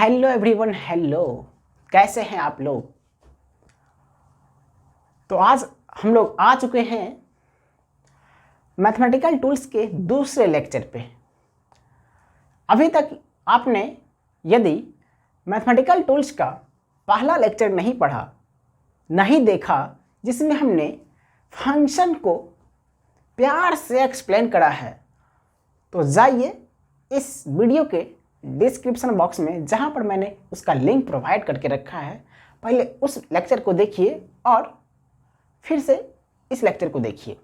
Hello everyone, hello, कैसे हैं आप लोग। तो आज हम लोग आ चुके हैं मैथमेटिकल टूल्स के दूसरे लेक्चर पे। अभी तक आपने यदि मैथमेटिकल टूल्स का पहला लेक्चर नहीं पढ़ा, नहीं देखा, जिसमें हमने फंक्शन को प्यार से एक्सप्लेन करा है, तो जाइए इस वीडियो के डिस्क्रिप्शन बॉक्स में, जहाँ पर मैंने उसका लिंक प्रोवाइड करके रखा है, पहले उस लेक्चर को देखिए और फिर से इस लेक्चर को देखिए,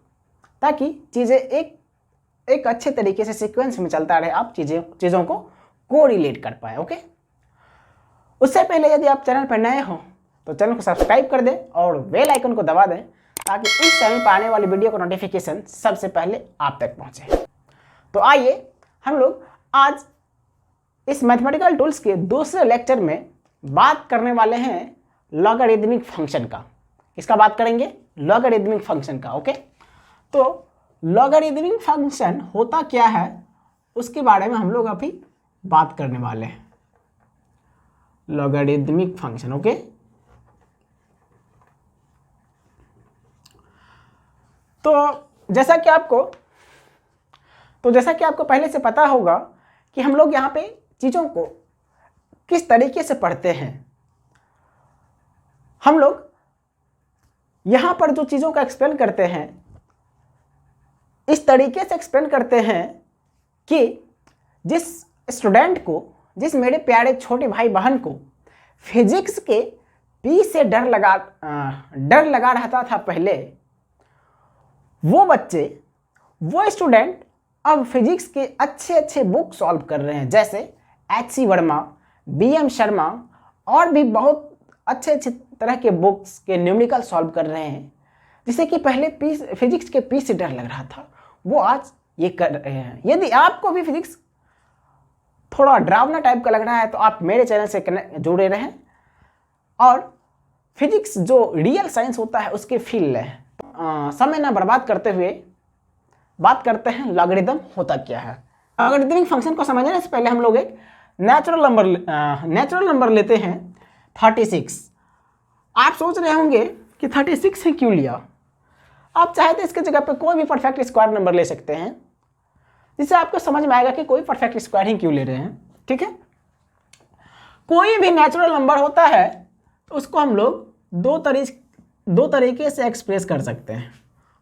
ताकि चीज़ें एक अच्छे तरीके से सीक्वेंस में चलता रहे, आप चीज़ों को कोरिलेट कर पाए। ओके, उससे पहले यदि आप चैनल पर नए हो तो चैनल को सब्सक्राइब कर दें और बेल आइकन को दबा दें, ताकि इस चैनल पर आने वाली वीडियो का नोटिफिकेशन सबसे पहले आप तक पहुंचे। तो आइए हम लोग आज इस मैथमेटिकल टूल्स के दूसरे लेक्चर में बात करने वाले हैं लॉगरिदमिक फंक्शन का। किसका बात करेंगे? लॉगरिदमिक फंक्शन का। ओके, तो लॉगरिदमिक फंक्शन होता क्या है उसके बारे में हम लोग अभी बात करने वाले हैं। Logarithmic function. ओके, तो जैसा कि आपको पहले से पता होगा कि हम लोग यहाँ पे चीज़ों को किस तरीके से पढ़ते हैं। हम लोग यहाँ पर जो चीज़ों का एक्सप्लेन करते हैं, इस तरीके से एक्सप्लेन करते हैं कि जिस स्टूडेंट को, जिस मेरे प्यारे छोटे भाई बहन को फिजिक्स के पी से डर लगा रहता था पहले, वो बच्चे, वो स्टूडेंट अब फिजिक्स के अच्छे बुक सॉल्व कर रहे हैं, जैसे H.C. वर्मा, B.M. शर्मा और भी बहुत अच्छे तरह के बुक्स के न्यूमेरिकल सॉल्व कर रहे हैं। जिसे कि पहले फिजिक्स के पी से डर लग रहा था, वो आज ये कर रहे हैं। यदि आपको भी फिजिक्स थोड़ा डरावना टाइप का लग रहा है तो आप मेरे चैनल से जुड़े रहें और फिजिक्स जो रियल साइंस होता है उसके फील लें। समय ना बर्बाद करते हुए बात करते हैं लॉगरिदम होता क्या है। लॉगरिदमिक फंक्शन को समझने से पहले हम लोग एक नेचुरल नंबर लेते हैं 36। आप सोच रहे होंगे कि 36 ही क्यों लिया। आप चाहे तो इसके जगह पे कोई भी परफेक्ट स्क्वायर नंबर ले सकते हैं, जिससे आपको समझ में आएगा कि कोई परफेक्ट स्क्वायर ही क्यों ले रहे हैं। ठीक है, कोई भी नेचुरल नंबर होता है तो उसको हम लोग दो तरीके से एक्सप्रेस कर सकते हैं,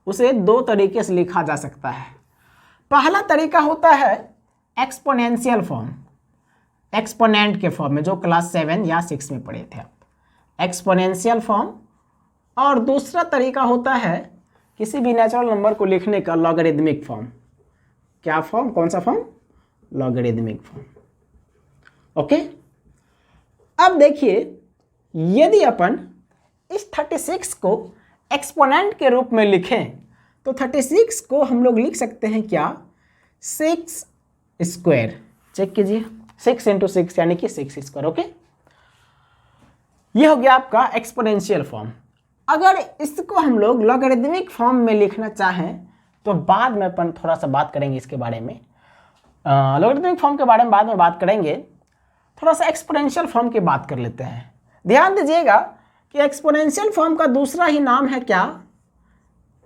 उसे दो तरीके से लिखा जा सकता है। पहला तरीका होता है एक्सपोनेंशियल फॉर्म, एक्सपोनेंट के फॉर्म में, जो क्लास 7 या 6 में पढ़े थे आप, एक्सपोनेंशियल फॉर्म। और दूसरा तरीका होता है किसी भी नेचुरल नंबर को लिखने का लॉगरिदमिक फॉर्म। क्या फॉर्म? कौन सा फॉर्म? Logarithmic form. ओके, अब देखिए, यदि अपन इस 36 को एक्सपोनेंट के रूप में लिखें तो 36 को हम लोग लिख सकते हैं क्या? 6 स्क्वायर। चेक कीजिए, 6 × 6 यानी कि 6 स्क्वायर। ओके, ये हो गया आपका एक्सपोनेंशियल फॉर्म। अगर इसको हम लोग लॉगरिदमिक फॉर्म में लिखना चाहें तो बाद में अपन थोड़ा सा बात करेंगे इसके बारे में। लॉगरिदमिक फॉर्म के बारे में बाद में बात करेंगे। थोड़ा सा एक्सपोनेंशियल फॉर्म की बात कर लेते हैं। ध्यान दीजिएगा कि एक्सपोनेंशियल फॉर्म का दूसरा ही नाम है क्या?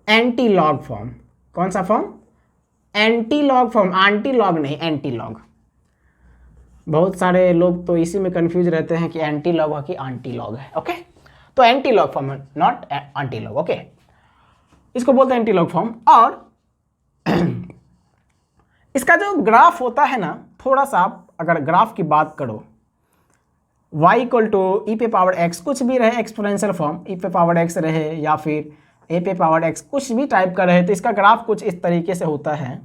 Anti log form. कौन सा form? Anti log form. Anti log नहीं, एंटी लॉग। बहुत सारे लोग तो इसी में कंफ्यूज रहते हैं कि एंटी लॉग है कि आंटी लॉग है। ओके, तो एंटी लॉग फॉर्म है, नॉट आंटी लॉग। ओके, इसको बोलते हैं एंटी लॉग फॉर्म। और इसका जो ग्राफ होता है ना, थोड़ा सा आप अगर ग्राफ की बात करो, y = e पे पावर x, कुछ भी रहे एक्सपोनेंशियल फॉर्म, e पे पावर x रहे या फिर a पे पावर x, कुछ भी टाइप का रहे, तो इसका ग्राफ कुछ इस तरीके से होता है।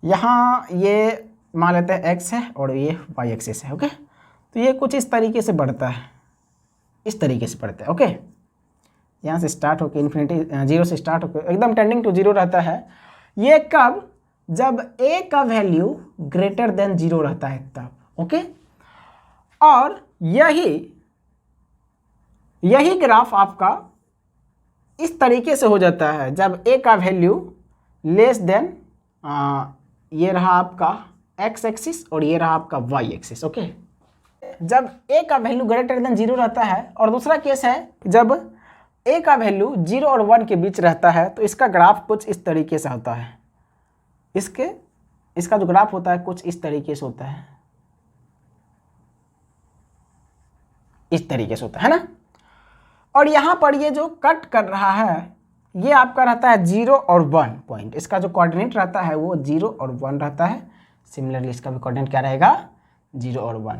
यहाँ ये मान लेते हैं x है और ये y एक्सिस है। ओके, तो ये कुछ इस तरीके से बढ़ता है, इस तरीके से बढ़ता है। ओके, यहाँ से स्टार्ट होकर इन्फिनिटी, 0 से स्टार्ट होकर एकदम टेंडिंग टू 0 रहता है। ये कब? जब a का वैल्यू ग्रेटर देन 0 रहता है तब। ओके, और यही ग्राफ आपका इस तरीके से हो जाता है जब a का वैल्यू लेस देन, ये रहा आपका x एक्सिस और ये रहा आपका y एक्सिस। ओके, जब a का वैल्यू ग्रेटर देन 0 रहता है, और दूसरा केस है जब a का वैल्यू 0 और 1 के बीच रहता है, तो इसका ग्राफ कुछ इस तरीके से होता है। इसका जो ग्राफ होता है कुछ इस तरीके से होता है, इस तरीके से होता है ना। और यहाँ पर ये जो कट कर रहा है ये आपका रहता है 0 और 1 पॉइंट। इसका जो कोऑर्डिनेट रहता है वो 0 और 1 रहता है। सिमिलरली इसका भी कोऑर्डिनेट क्या रहेगा, 0 और 1।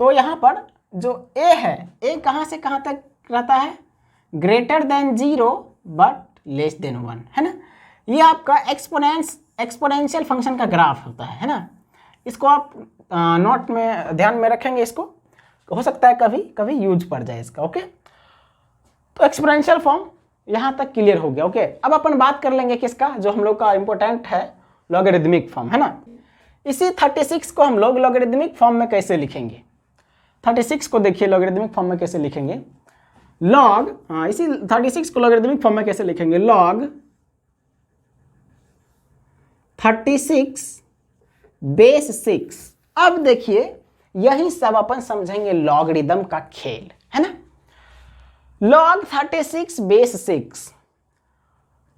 तो यहाँ पर जो a है, a कहाँ से कहाँ तक रहता है, greater than 0 but less than 1, है ना। ये आपका एक्सपोनेंशियल फंक्शन का ग्राफ होता है ना। इसको आप नोट में ध्यान में रखेंगे, इसको हो सकता है कभी कभी यूज पड़ जाए इसका। ओके, तो एक्सपोनेंशियल फॉर्म यहाँ तक क्लियर हो गया। ओके, अब अपन बात कर लेंगे किसका, जो हम लोग का इंपॉर्टेंट है, लॉगरिदमिक फॉर्म, है ना। इसी 36 को हम लोग लॉगरिदमिक फॉर्म में कैसे लिखेंगे, 36 को देखिए लॉगरिदमिक फॉर्म में कैसे लिखेंगे। लॉग, इसी 36 को लॉगरिदमिक फॉर्म में कैसे लिखेंगे, लॉग 36 बेस 6। अब देखिए यही सब अपन समझेंगे लॉगरिदम का खेल, है ना। लॉग 36 बेस 6,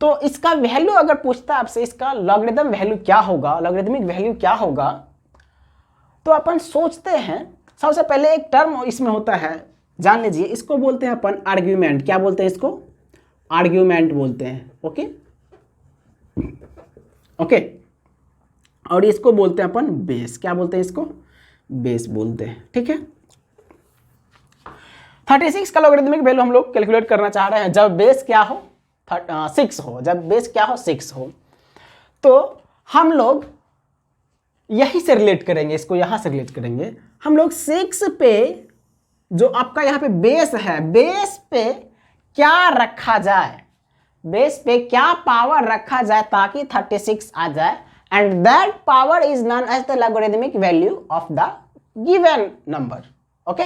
तो इसका वैल्यू अगर पूछता है आपसे, इसका लॉगरिदम वैल्यू क्या होगा, लॉगरिदमिक वैल्यू क्या होगा, तो अपन सोचते हैं सबसे पहले एक टर्म इसमें होता है, जान लीजिए, इसको बोलते हैं अपन आर्ग्यूमेंट। क्या बोलते हैं इसको, आर्ग्यूमेंट बोलते हैं। ओके ओके, और इसको बोलते हैं अपन बेस। क्या बोलते हैं इसको, बेस बोलते हैं, ठीक है। 36 का लॉगरिदमिक वैल्यू हम लोग कैलकुलेट करना चाह रहे हैं जब बेस क्या हो, 6 हो, जब बेस क्या हो, 6 हो। तो हम लोग यही से रिलेट करेंगे, इसको यहाँ से रिलेट करेंगे हम लोग। 6 पे जो आपका यहाँ पे बेस है, बेस पे क्या रखा जाए, बेस पे क्या पावर रखा जाए ताकि 36 आ जाए, and that power is known as the logarithmic value of the given number. Okay,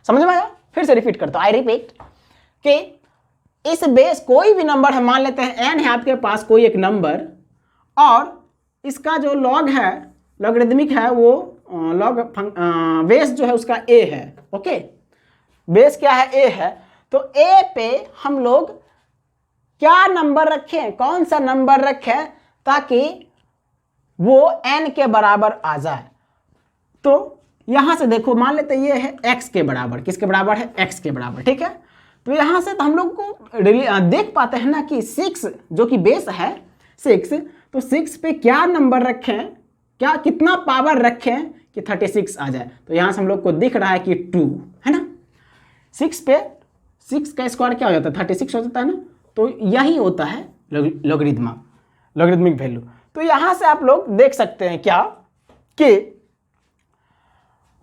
समझ में आया। फिर से रिपीट करता हूं, आई रिपीट कि इस बेस कोई भी नंबर है, मान लेते हैं n है आपके पास कोई एक नंबर, और इसका जो लॉग है, लॉगरिदमिक है, वो लॉग बेस जो है उसका a है। ओके, बेस क्या है, a है। तो a पे हम लोग क्या नंबर रखें, कौन सा नंबर रखें ताकि वो n के बराबर आ जाए। तो यहां से देखो, मान लेते ये है x के बराबर, किसके बराबर है, x के बराबर, ठीक है। तो यहां से तो हम लोग को देख पाते हैं ना कि 6 जो कि बेस है 6, तो 6 पे क्या नंबर रखें, क्या कितना पावर रखें कि 36 आ जाए। तो यहां से हम लोग को दिख रहा है कि 2, है ना। 6 पे 6 का स्क्वायर क्या हो जाता है, 36 हो जाता है ना। तो यही होता है लॉगरिदमिक वैल्यू। तो यहां से आप लोग देख सकते हैं क्या कि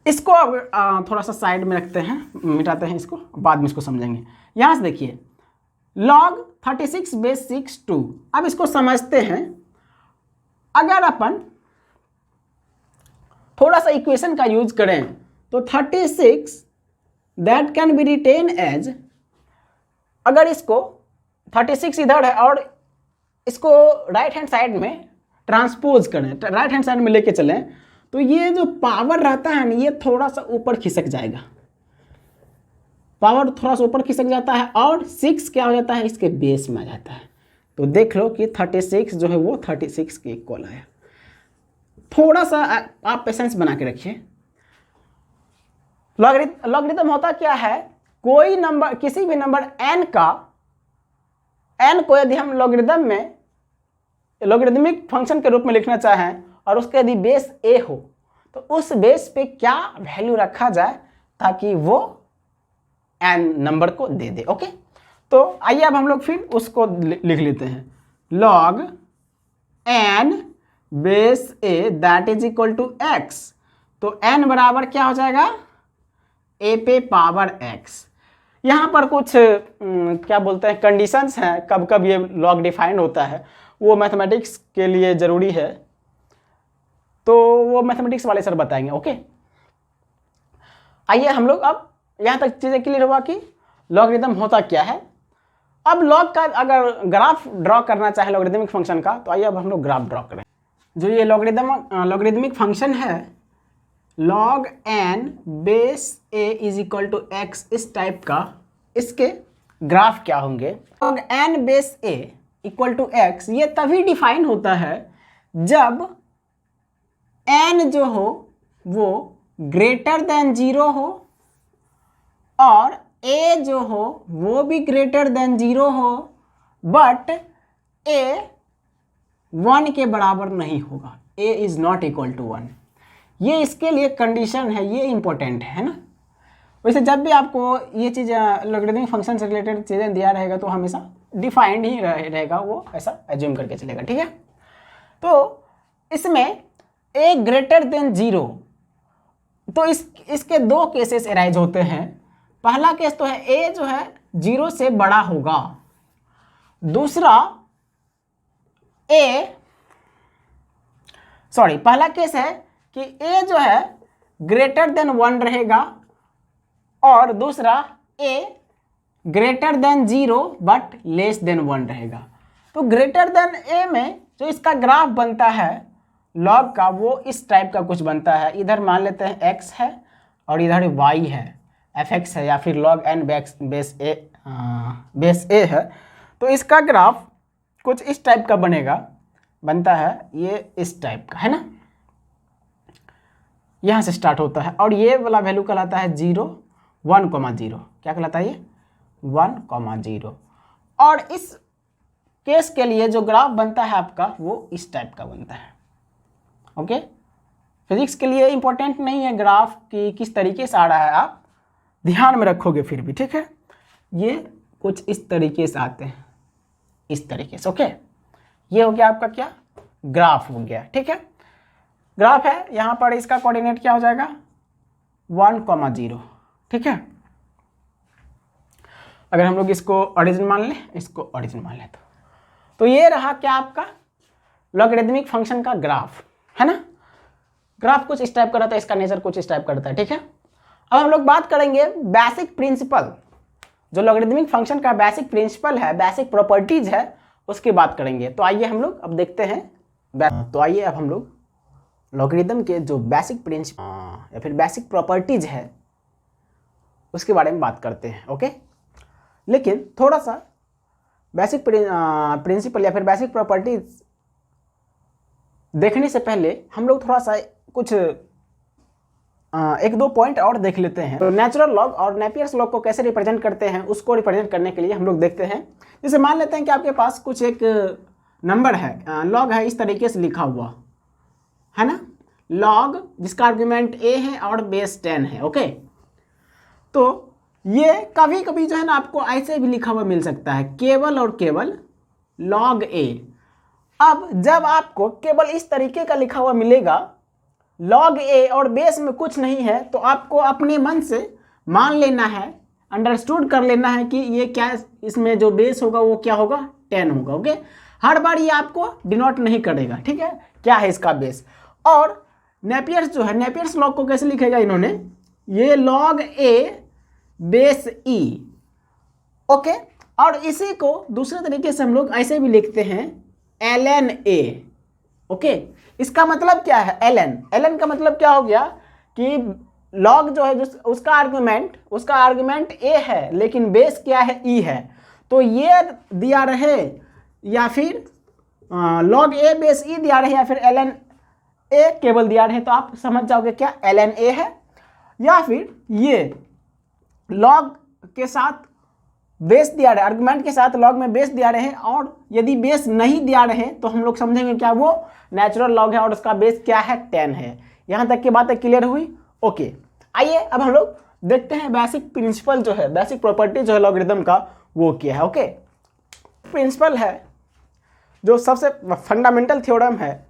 इसको अब थोड़ा सा साइड में रखते हैं, मिटाते हैं इसको, बाद में इसको समझेंगे। यहां से देखिए log 36 बेस 6 2। अब इसको समझते हैं। अगर अपन थोड़ा सा इक्वेशन का यूज करें तो 36 that can be written as, अगर इसको 36 इधर है और इसको राइट हैंड साइड में ट्रांसपोज करें, राइट हैंड साइड में लेके चलें, तो ये जो पावर रहता है ना, ये थोड़ा सा ऊपर खिसक जाएगा, पावर थोड़ा सा ऊपर खिसक जाता है, और 6 क्या हो जाता है, इसके बेस में आ जाता है। तो देख लो कि 36 जो है वो 36 के इक्वल आया। थोड़ा सा आप पेशेंस बना के रखिए। लॉगरिदम होता क्या है, कोई नंबर, किसी भी नंबर n को यदि हम लॉगरिदम में लॉगरिदमिक फंक्शन के रूप में लिखना चाहें और उसके यदि बेस a हो, तो उस बेस पे क्या वैल्यू रखा जाए ताकि वो n नंबर को दे दे। ओके, तो आइए अब हम लोग फिर उसको लिख लेते हैं। log n base a that is equal to x। तो n बराबर क्या हो जाएगा, a पे पावर x। यहाँ पर कुछ क्या बोलते हैं कंडीशंस हैं, कब कब ये लॉग डिफाइंड होता है, वो मैथमेटिक्स के लिए ज़रूरी है, तो वो मैथमेटिक्स वाले सर बताएंगे। ओके, आइए हम लोग अब यहाँ तक चीज़ें क्लियर हुआ कि लॉगरिदम होता क्या है। अब लॉग का अगर ग्राफ ड्रॉ करना चाहे लॉगरिदमिक फंक्शन का, तो आइए अब हम लोग ग्राफ ड्रॉ करें। जो ये लॉगरिदमिक फंक्शन है, log n base a is equal to x, इस टाइप का इसके ग्राफ क्या होंगे। log n base a equal to x ये तभी डिफाइन होता है जब n जो हो वो ग्रेटर देन 0 हो और a जो हो वो भी ग्रेटर देन 0 हो, बट a 1 के बराबर नहीं होगा, a is not equal to 1। ये इसके लिए कंडीशन है, ये इंपॉर्टेंट है ना। वैसे जब भी आपको ये चीज़ लॉगरिथमिक फंक्शन से रिलेटेड चीज़ें दिया रहेगा तो हमेशा डिफाइंड ही रहेगा, वो ऐसा एज्यूम करके चलेगा, ठीक है। तो इसमें a ग्रेटर देन 0, तो इसके दो केसेस अराइज होते हैं। पहला केस तो है a जो है 0 से बड़ा होगा, दूसरा पहला केस है कि a जो है ग्रेटर देन 1 रहेगा और दूसरा a greater than 0 but less than 1 रहेगा। तो ग्रेटर देन a में जो इसका ग्राफ बनता है लॉग का वो इस टाइप का कुछ बनता है। इधर मान लेते हैं x है और इधर y है, fx है, या फिर log n बेस a है। तो इसका ग्राफ कुछ इस टाइप का बनता है, ये इस टाइप का है ना, यहाँ से स्टार्ट होता है और ये वाला वैल्यू कहलाता है 0, 1, 0। क्या कहलाता है ये 1, 0। और इस केस के लिए जो ग्राफ बनता है आपका वो इस टाइप का बनता है। ओके, फिजिक्स के लिए इंपॉर्टेंट नहीं है ग्राफ की किस तरीके से आ रहा है, आप ध्यान में रखोगे फिर भी, ठीक है। ये कुछ इस तरीके से आते हैं, इस तरीके से। ओके, ये हो गया आपका क्या, ग्राफ हो गया, ठीक है। ग्राफ है, यहाँ पर इसका कोऑर्डिनेट क्या हो जाएगा 1, 0, ठीक है। अगर हम लोग इसको ओरिजिन मान लें, इसको ओरिजिन मान लें तो ये रहा क्या आपका लॉगरिथमिक फंक्शन का ग्राफ, है ना। ग्राफ कुछ इस टाइप का रहता है, इसका नेचर कुछ इस टाइप का रहता है, ठीक है। अब हम लोग बात करेंगे बेसिक प्रिंसिपल, जो लॉगरिथमिक फंक्शन का बेसिक प्रिंसिपल है, बेसिक प्रॉपर्टीज है, उसकी बात करेंगे। तो आइए हम लोग अब देखते हैं, तो आइए अब हम लोग लॉगरिथम के जो बेसिक प्रिंसिपल या फिर बेसिक प्रॉपर्टीज है उसके बारे में बात करते हैं। ओके, लेकिन थोड़ा सा बेसिक प्रिंसिपल या फिर बेसिक प्रॉपर्टीज देखने से पहले हम लोग थोड़ा सा कुछ 1-2 पॉइंट और देख लेते हैं। तो नेचुरल लॉग और नेपियर्स लॉग को कैसे रिप्रेजेंट करते हैं, उसको रिप्रेजेंट करने के लिए हम लोग देखते हैं। जैसे मान लेते हैं कि आपके पास कुछ एक नंबर है, लॉग है, इस तरीके से लिखा हुआ है ना, लॉग जिसका आर्ग्यूमेंट a है और बेस 10 है। ओके, तो ये कभी कभी जो है ना आपको ऐसे भी लिखा हुआ मिल सकता है, केवल और केवल log a। अब जब आपको केवल इस तरीके का लिखा हुआ मिलेगा log a और बेस में कुछ नहीं है, तो आपको अपने मन से मान लेना है, अंडरस्टूड कर लेना है कि ये क्या, इसमें जो बेस होगा वो क्या होगा 10 होगा। ओके, हर बार ये आपको डिनोट नहीं करेगा, ठीक है, क्या है इसका बेस। और नेपियर्स जो है, नेपियर्स लॉग को कैसे लिखेगा इन्होंने, ये log a base e। Okay, और इसी को दूसरे तरीके से हम लोग ऐसे भी लिखते हैं ln a। ओके, इसका मतलब क्या है ln का मतलब क्या हो गया कि log जो है उसका आर्गुमेंट a है लेकिन बेस क्या है e है, तो ये दिया रहे या फिर log a बेस e दिया रहे या फिर ln a केवल दिया रहे, तो आप समझ जाओगे क्या ln a है, या फिर ये log के साथ बेस दिया रहे, आर्गुमेंट के साथ log में बेस दिया रहे, और यदि बेस नहीं दिया रहे तो हम लोग समझेंगे क्या वो नेचुरल लॉग है और उसका बेस क्या है 10 है। यहाँ तक की बातें क्लियर हुई। ओके, आइए अब हम लोग देखते हैं बेसिक प्रिंसिपल जो है, बेसिक प्रॉपर्टी जो है लॉगरिथम का वो क्या है। ओके, प्रिंसिपल है जो सबसे फंडामेंटल थ्योरम है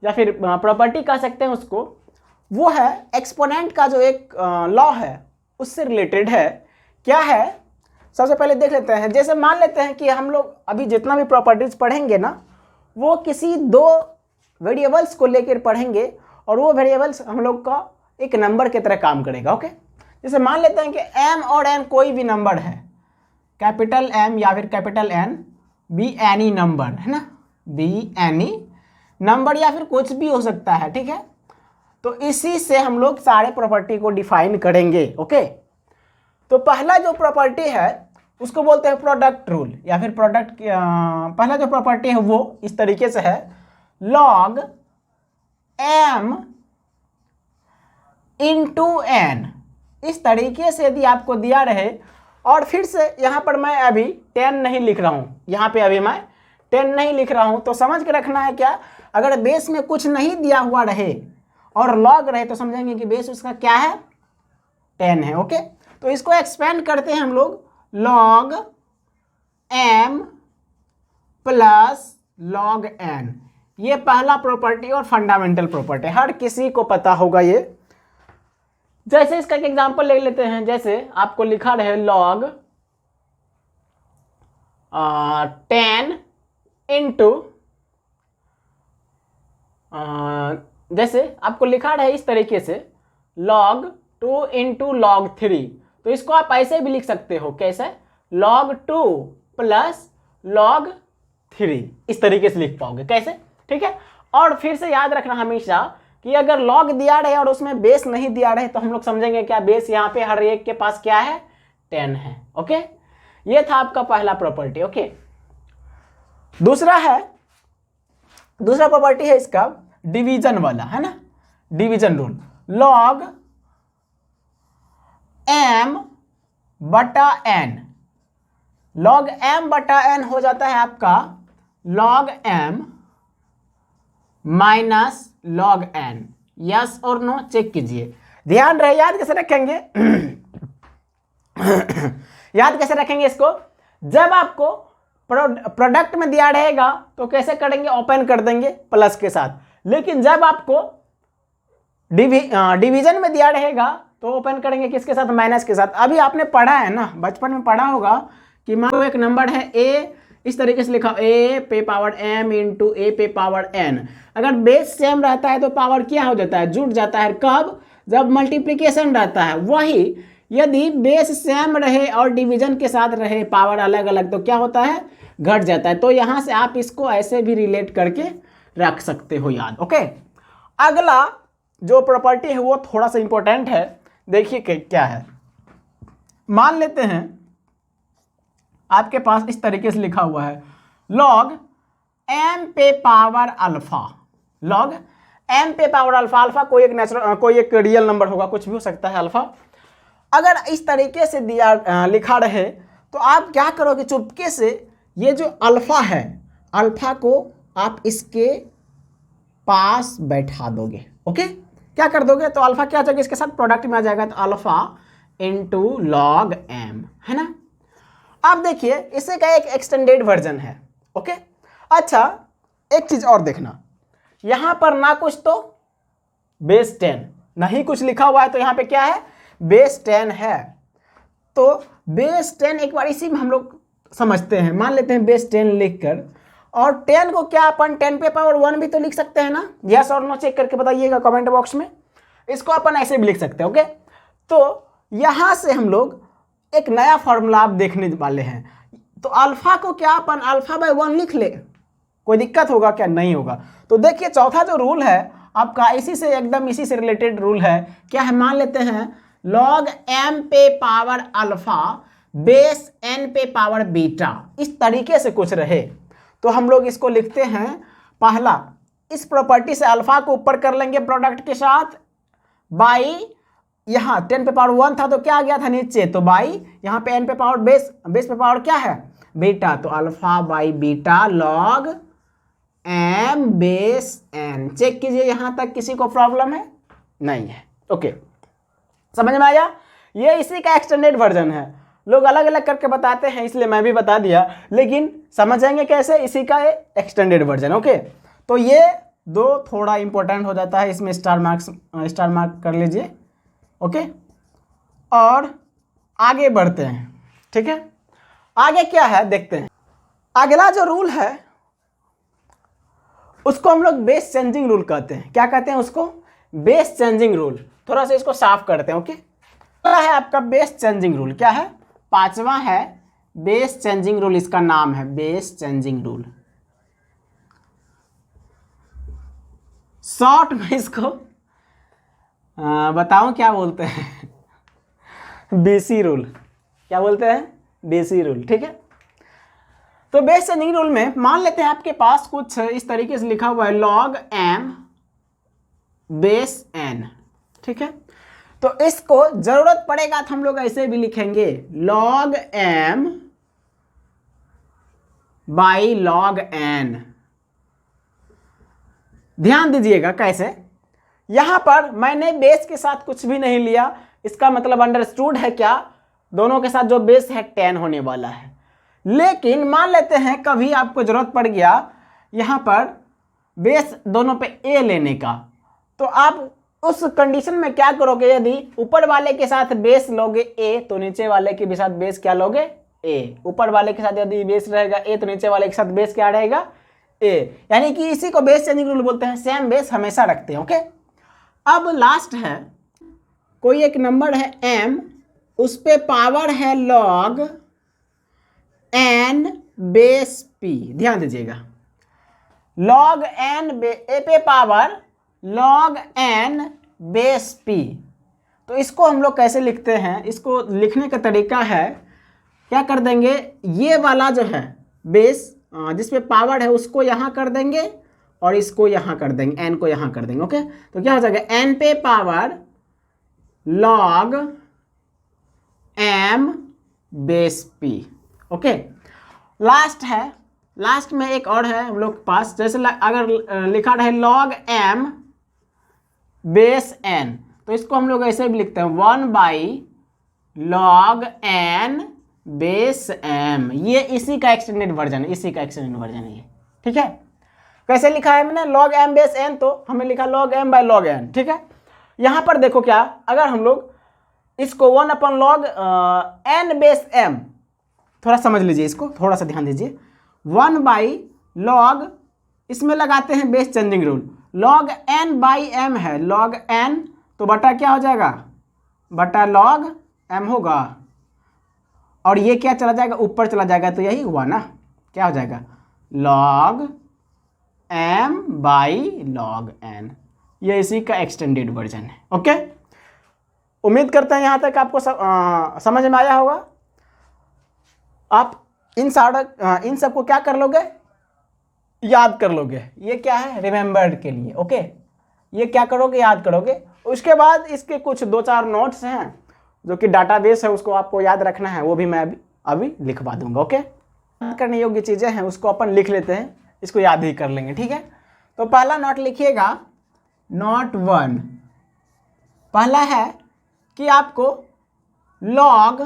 या फिर प्रॉपर्टी कह सकते हैं उसको, वो है एक्सपोनेंट का जो एक लॉ है उससे रिलेटेड है। क्या है, सबसे पहले देख लेते हैं। जैसे मान लेते हैं कि हम लोग अभी जितना भी प्रॉपर्टीज पढ़ेंगे ना वो किसी 2 वेरिएबल्स को लेकर पढ़ेंगे और वो वेरिएबल्स हम लोग का एक नंबर की तरह काम करेगा। ओके, जैसे मान लेते हैं कि m और n कोई भी नंबर है, कैपिटल M या फिर capital N, be any number है ना, बी एनी नंबर या फिर कुछ भी हो सकता है, ठीक है। तो इसी से हम लोग सारे प्रॉपर्टी को डिफाइन करेंगे। ओके, तो पहला जो प्रॉपर्टी है उसको बोलते हैं प्रोडक्ट रूल, या फिर पहला जो प्रॉपर्टी है वो इस तरीके से है, log m इंटू n। इस तरीके से यदि आपको दिया रहे, और फिर से यहाँ पर मैं अभी 10 नहीं लिख रहा हूँ, यहाँ पे अभी मैं 10 नहीं लिख रहा हूँ, तो समझ के रखना है क्या, अगर बेस में कुछ नहीं दिया हुआ रहे और लॉग रहे तो समझेंगे कि बेस उसका क्या है, 10 है। ओके, तो इसको एक्सपेंड करते हैं हम लोग, log m plus log n। ये पहला प्रॉपर्टी और फंडामेंटल प्रॉपर्टी, हर किसी को पता होगा ये। जैसे इसका एक एग्जांपल ले लेते हैं, जैसे आपको लिखा रहे log 10 इंटू, जैसे आपको लिखा रहे इस तरीके से log 2 इंटू log 3, तो इसको आप ऐसे भी लिख सकते हो, कैसे, log 2 प्लस log 3, इस तरीके से लिख पाओगे, कैसे, ठीक है। और फिर से याद रखना हमेशा कि अगर log दिया रहे और उसमें बेस नहीं दिया रहे तो हम लोग समझेंगे क्या, बेस यहाँ पे हर एक के पास क्या है, 10 है। ओके, ये था आपका पहला प्रॉपर्टी। ओके, दूसरा प्रॉपर्टी है इसका डिवीजन वाला, है ना, डिवीजन रूल, log m बटा n। log m बटा n हो जाता है आपका log m minus log n। Yes और नो चेक कीजिए, ध्यान रहे, याद कैसे रखेंगे याद कैसे रखेंगे इसको, जब आपको प्रोडक्ट में दिया रहेगा तो कैसे करेंगे, ओपन कर देंगे प्लस के साथ, लेकिन जब आपको डिवीजन में दिया रहेगा तो ओपन करेंगे किसके साथ, माइनस के साथ। अभी आपने पढ़ा है ना, बचपन में पढ़ा होगा कि मान लो एक नंबर है a, इस तरीके से लिखा a पे पावर m इंटू a पे पावर n। अगर बेस सेम रहता है तो पावर क्या हो जाता है, जुड़ जाता है, कब, जब मल्टीप्लिकेशन रहता है। वही यदि बेस सेम रहे और डिवीजन के साथ रहे, पावर अलग अलग, तो क्या होता है, घट जाता है। तो यहाँ से आप इसको ऐसे भी रिलेट करके रख सकते हो याद। ओके, अगला जो प्रॉपर्टी है वो थोड़ा सा इंपॉर्टेंट है, देखिए क्या है। मान लेते हैं आपके पास इस तरीके से लिखा हुआ है log m पे पावर अल्फा, log m पे पावर अल्फा, अल्फा कोई एक रियल नंबर होगा, कुछ भी हो सकता है अल्फा। अगर इस तरीके से दिया लिखा रहे तो आप क्या करोगे, चुपके से ये जो अल्फा है, अल्फा को आप इसके पास बैठा दोगे। ओके, क्या कर दोगे, तो अल्फा क्या हो जाएगा, इसके साथ प्रोडक्ट में आ जाएगा, तो अल्फा इंटू log m, है ना। अब देखिए इसे का एक एक्सटेंडेड वर्जन है। ओके, अच्छा एक चीज और देखना, यहां पर ना कुछ तो बेस 10, नहीं कुछ लिखा हुआ है, तो यहां पे क्या है, बेस 10 है। तो बेस 10 एक बार इसी में हम लोग समझते हैं, मान लेते हैं बेस 10 लिखकर, और 10 को क्या अपन 10 पे पावर 1 भी तो लिख सकते हैं ना, यस और नो चेक करके बताइएगा कमेंट बॉक्स में। इसको अपन ऐसे भी लिख सकते हैं। ओके, तो यहां से हम लोग एक नया फॉर्मूला आप देखने वाले हैं, तो अल्फा को क्या अपन अल्फा बाय 1 लिख ले, कोई दिक्कत होगा क्या, नहीं होगा। तो देखिए चौथा जो रूल है आपका इसी से एकदम इसी से रिलेटेड रूल है, क्या है, मान लेते हैं log m पे पावर अल्फा बेस n पे पावर बीटा, इस तरीके से कुछ रहे तो हम लोग इसको लिखते हैं, पहला इस प्रॉपर्टी से अल्फा को ऊपर कर लेंगे प्रोडक्ट के साथ, बाई यहाँ 10 पे पावर 1 था तो क्या आ गया था नीचे, तो बाई यहाँ पे n पे पावर बेस पे पावर क्या है, बीटा, तो alpha by beta log m base n। Check कीजिए यहाँ तक किसी को प्रॉब्लम है, नहीं है। ओके, समझ में आया, ये इसी का एक्सटेंडेड वर्जन है, लोग अलग अलग करके बताते हैं इसलिए मैं भी बता दिया, लेकिन समझेंगे कैसे, इसी का एक्सटेंडेड वर्जन। ओके, तो ये दो थोड़ा इंपॉर्टेंट हो जाता है, इसमें स्टार मार्क कर लीजिए। ओके, और आगे बढ़ते हैं, ठीक है, आगे क्या है देखते हैं। अगला जो रूल है उसको हम लोग बेस चेंजिंग रूल कहते हैं। क्या कहते हैं उसको, बेस चेंजिंग रूल। थोड़ा सा इसको साफ करते हैं। ओके, अगला है आपका बेस चेंजिंग रूल, क्या है, पांचवा है बेस चेंजिंग रूल, इसका नाम है बेस चेंजिंग रूल। शॉर्ट में इसको बताऊं क्या बोलते हैं? बेसी रूल। क्या बोलते हैं? बेसी रूल। ठीक है, तो बेस चेंजिंग रूल में मान लेते हैं आपके पास कुछ इस तरीके से लिखा हुआ है log m बेस n। ठीक है, तो इसको जरूरत पड़ेगा तो हम लोग ऐसे भी लिखेंगे log m by log n। ध्यान दीजिएगा कैसे, यहां पर मैंने बेस के साथ कुछ भी नहीं लिया, इसका मतलब अंडरस्टूड है क्या, दोनों के साथ जो बेस है 10 होने वाला है। लेकिन मान लेते हैं कभी आपको जरूरत पड़ गया यहां पर बेस दोनों पे a लेने का, तो आप उस कंडीशन में क्या करोगे, यदि ऊपर वाले के साथ बेस लोगे a तो नीचे वाले के भी साथ बेस क्या लोगे, a। ऊपर वाले के साथ यदि बेस रहेगा a तो नीचे वाले के साथ बेस क्या रहेगा, a। यानी कि इसी को बेस चेंजिंग रूल बोलते हैं, सेम बेस हमेशा रखते हैं। ओके, अब लास्ट है, कोई एक नंबर है m, उस पे पावर है log n बेस p। ध्यान दीजिएगा, log n a पे power log n base p। तो इसको हम लोग कैसे लिखते हैं, इसको लिखने का तरीका है, क्या कर देंगे, ये वाला जो है बेस जिसपे पावर है उसको यहाँ कर देंगे और इसको यहाँ कर देंगे, n को यहाँ कर देंगे। ओके, तो क्या हो जाएगा, n पे power log m base p। Okay, last है, लास्ट में एक और है हम लोग के पास, जैसे अगर लिखा रहे log m बेस n, तो इसको हम लोग ऐसे भी लिखते हैं 1 by log n base m। ये इसी का एक्सटेंडेड वर्जन है, इसी का एक्सटेंडेड वर्जन है ये। ठीक है, कैसे लिखा है मैंने, log m बेस n, तो हमें लिखा log m by log n। ठीक है, यहां पर देखो क्या, अगर हम लोग इसको 1 अपन log n बेस m, थोड़ा समझ लीजिए इसको, थोड़ा सा ध्यान दीजिए, 1 बाई log, इसमें लगाते हैं base changing rule, log n by m है, log n तो बटा क्या हो जाएगा, बटा log m होगा, और ये क्या चला जाएगा, ऊपर चला जाएगा, तो यही हुआ ना, क्या हो जाएगा, log m by log n। ये इसी का एक्सटेंडेड वर्जन है। ओके, उम्मीद करते हैं यहाँ तक आपको समझ में आया होगा। आप इन सबको क्या कर लोगे, याद कर लोगे। ये क्या है, रिमेंबर्ड के लिए। ओके, ये क्या करोगे, याद करोगे। उसके बाद इसके कुछ 2-4 नोट्स हैं जो कि डाटाबेस है, उसको आपको याद रखना है, वो भी मैं अभी लिखवा दूंगा। ओके, याद करने योग्य चीज़ें हैं, उसको अपन लिख लेते हैं, इसको याद ही कर लेंगे। ठीक है, तो पहला नोट लिखिएगा, नोट 1। पहला है कि आपको log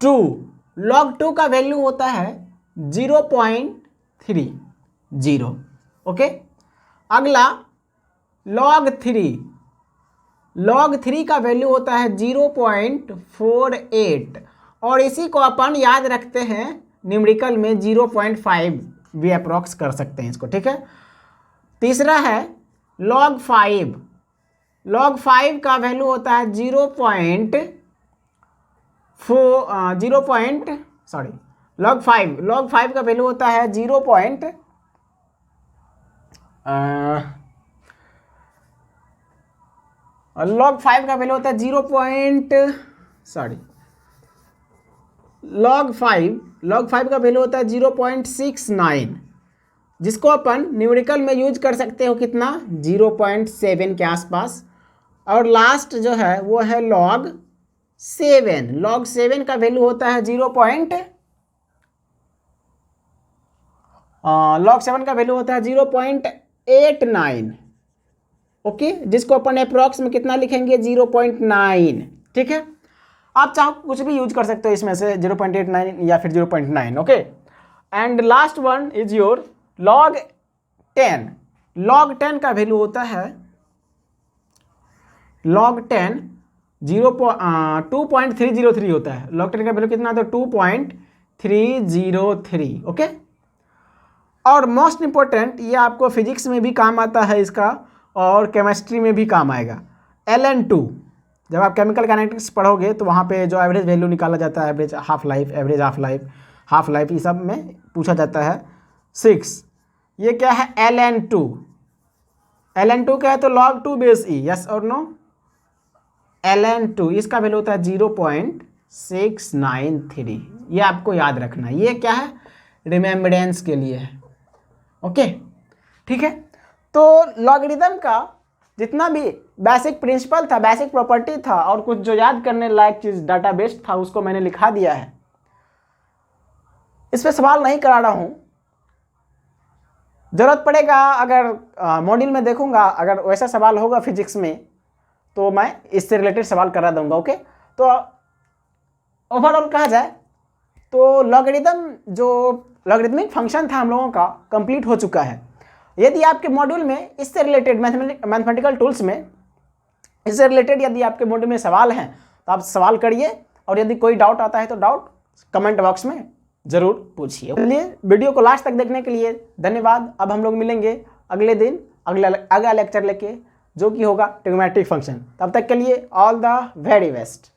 2 का वैल्यू होता है 0.30। ओके, अगला log 3 का वैल्यू होता है 0.48, और इसी को अपन याद रखते हैं न्यूमेरिकल में 0.5 भी अप्रॉक्स कर सकते हैं इसको। ठीक है, तीसरा है log 5 का वैल्यू होता है log 5 का वैल्यू होता है log 5 का वैल्यू होता है log 5 का वैल्यू होता है 0.69, जिसको अपन न्यूमेरिकल में यूज कर सकते हो कितना, 0.7 के आसपास। और लास्ट जो है वो है log 7 का वैल्यू होता है log 7 का वैल्यू होता है 0.89। ओके, जिसको अपन अप्रॉक्स में कितना लिखेंगे, 0.9। ठीक है, आप चाहो कुछ भी यूज कर सकते हो इसमें से, 0.89 या फिर 0.9। Okay, and last one is your log 10। log 10 का वैल्यू होता है log 10 2.303 होता है। log 10 का वैल्यू कितना होता है, 2.303। ओके, और मोस्ट इंपॉर्टेंट, ये आपको फिजिक्स में भी काम आता है इसका, और केमिस्ट्री में भी काम आएगा, ln2। जब आप केमिकल काइनेटिक्स पढ़ोगे तो वहाँ पे जो एवरेज वैल्यू निकाला जाता है, एवरेज हाफ लाइफ, ये सब में पूछा जाता है 6। ये क्या है, ln2। ln2 क्या है तो log 2 बेस ई, यस और नो। ln2 इसका वैल्यू होता है 0.693, ये आपको याद रखना है, ये क्या है रिमेम्बरेंस के लिए है। ओके ठीक है। तो लॉगरिदम का जितना भी बेसिक प्रिंसिपल था, बेसिक प्रॉपर्टी था और कुछ जो याद करने लायक चीज़ डाटाबेस था उसको मैंने लिखा दिया है। इस पर सवाल नहीं करा रहा हूँ, ज़रूरत पड़ेगा अगर मॉड्यूल में देखूंगा, अगर वैसा सवाल होगा फिजिक्स में तो मैं इससे रिलेटेड सवाल करा दूंगा। ओके तो ओवरऑल कहा जाए तो लॉगरिदम जो लॉगरिदमिक फंक्शन था हम लोगों का कंप्लीट हो चुका है। यदि आपके मॉड्यूल में इससे रिलेटेड मैथमेटिकल टूल्स में इससे रिलेटेड यदि आपके मॉड्यूल में सवाल हैं तो आप सवाल करिए, और यदि कोई डाउट आता है तो डाउट कमेंट बॉक्स में ज़रूर पूछिए। चलिए वीडियो को लास्ट तक देखने के लिए धन्यवाद। अब हम लोग मिलेंगे अगले दिन अगला लेक्चर लेके, जो कि होगा ट्रिग्नोमेट्रिक फंक्शन। तब तक के लिए ऑल द वेरी बेस्ट।